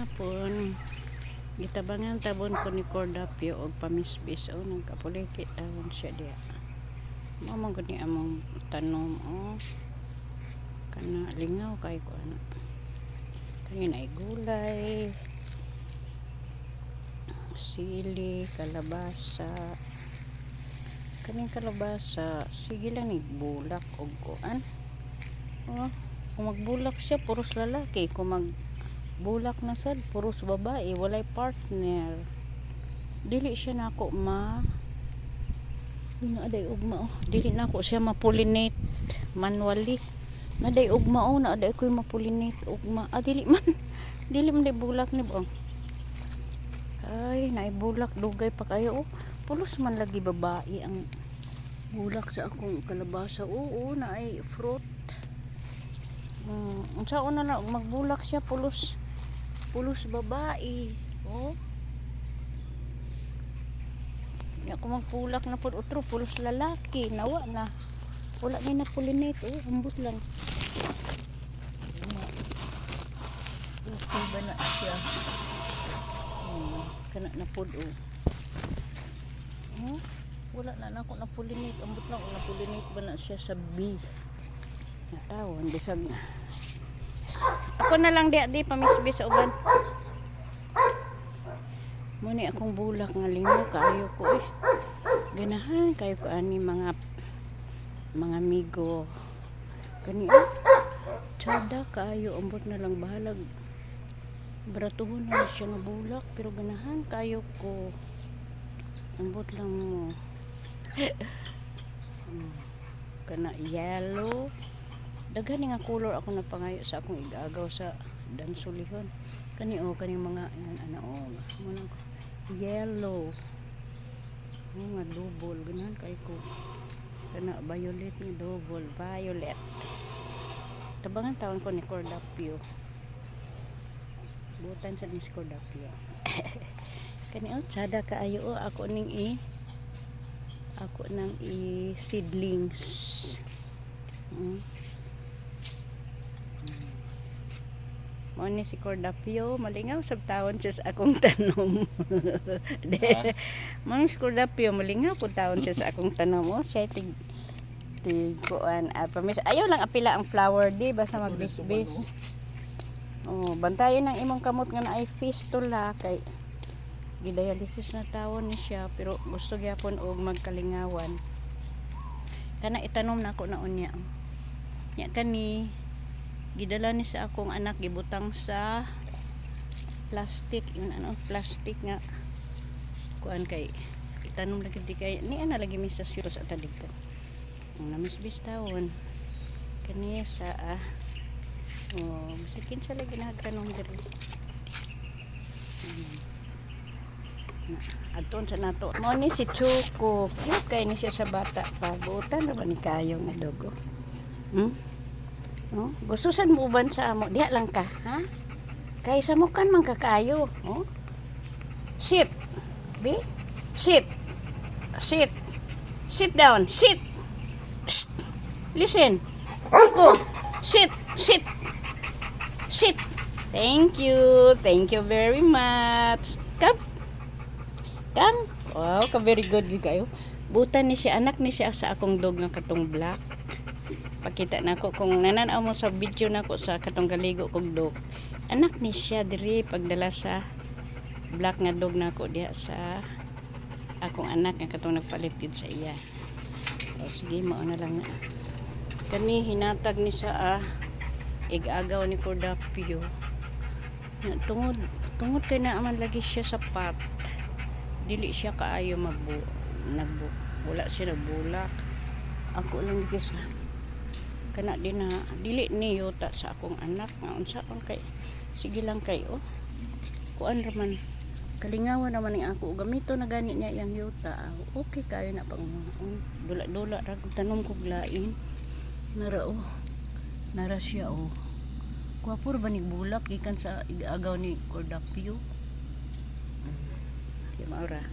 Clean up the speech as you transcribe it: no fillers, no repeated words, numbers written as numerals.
hapon. Gitabangan tabon ko ni Cordapio og pamisbis o nagkapulikit tawon siya diya. Mamo gud ni among tanom o kana lingaw kay ko ano. Kanina ay gulay, sili, kalabasa. Kaning kalabasa, sige lang bulak og kuan. Oh, kung magbulak siya puros lalaki, kung magbulak na sad puros babae, walay partner. Dili siya nako naday ugma oh. Dili nako siya ma-pollinate manually. Naday ugma oh, naday koy ma-pollinate ugma. Dili man day bulak ni bong. Ay, naay bulak dugay pa kayo oh. Pulos man lagi babae ang bulak sa akong kalabasa. Oo, naay fruit. Unsa na lang magbulak siya pulos babae. Oh. Ya ko magbulak na pud otro pulos lalaki, nawa na. Wala ni na pollinate oh, ambot lang. Okay ba na siya? Kana na pud oh. Oh, wala na ako na pollinate, ambot lang na pollinate ba na siya sa bee. Natawon bisag. Ako na lang di pamisbis sa uban. Muni akong bulak nga limo kaayo ko eh. Ganahan kayo ko ani mga amigo. Kani tsada kaayo ambot na lang bahalag. Baratuhon na siya nga bulak pero ganahan kayo ko. Ambot lang mo. Kana yellow. Daghan nga color ako napangayo sa akong igagaw sa dansulihon. Kani mga ano muna yellow. Nga double ganahan kay ko. Kana violet ni double violet. Tabangan taon ko ni Cordapio. Butan sa ni Cordapio. Kani sada kaayo ako nang seedlings. Mo ni si Cordapio malingaw sab taon siya sa akong tanom. Mo si Cordapio malingaw pud taon siya sa akong tanom. Oh, siya tig kuan pamis. Ayaw lang apila ang flower di basta magbisbis. Oh, bantayan ang imong kamot nga naay fistula kay gidialysis na tawon ni siya pero gusto gyapon og magkalingawan. Kana itanom nako na unya. Nya kani gidala ni sa akong anak gibutang sa plastic, yun plastic nga kuan kay itanom lagi di kay ni ana lagi mi sa syos at dito. Ang namisbis tawon kani sa sikin sa lagi nagtanom diri. Aton sa nato mo ni si Choco cute kay ni siya sa bata pa butan ra ba ni kayo nga dogo no gusto sad mo uban sa amo diha lang ka ha kay sa mo kan man kakayo oh sit be sit down sit. Shh. Listen Choco sit thank you very much. Come. Wow, very good kayo. Butan ni siya, anak ni siya sa akong dog nga katong black. Pakita nako kung nananaw mo sa video nako sa katong galigo kog dog. Anak ni siya diri pagdala sa black nga dog nako diha sa akong anak nga katong nagpalit gid sa iya. O sige, mao na lang na. Kani hinatag ni sa igagaw ni Cordapio. Tungod kay naaman lagi siya sa pot. Dili siya kaayo wala siya nagbulak. Ako lang gis kana din na dili ni yuta sa akong anak nga unsaon kay sige lang kay kuan raman kalingawan naman ni ako gamito na gani niya yang yuta. Okay kayo na pang dula ra tanom kog lain nara siya Kuwapor ba ni bulak gikan sa igagaw ni Cordapio. Maura.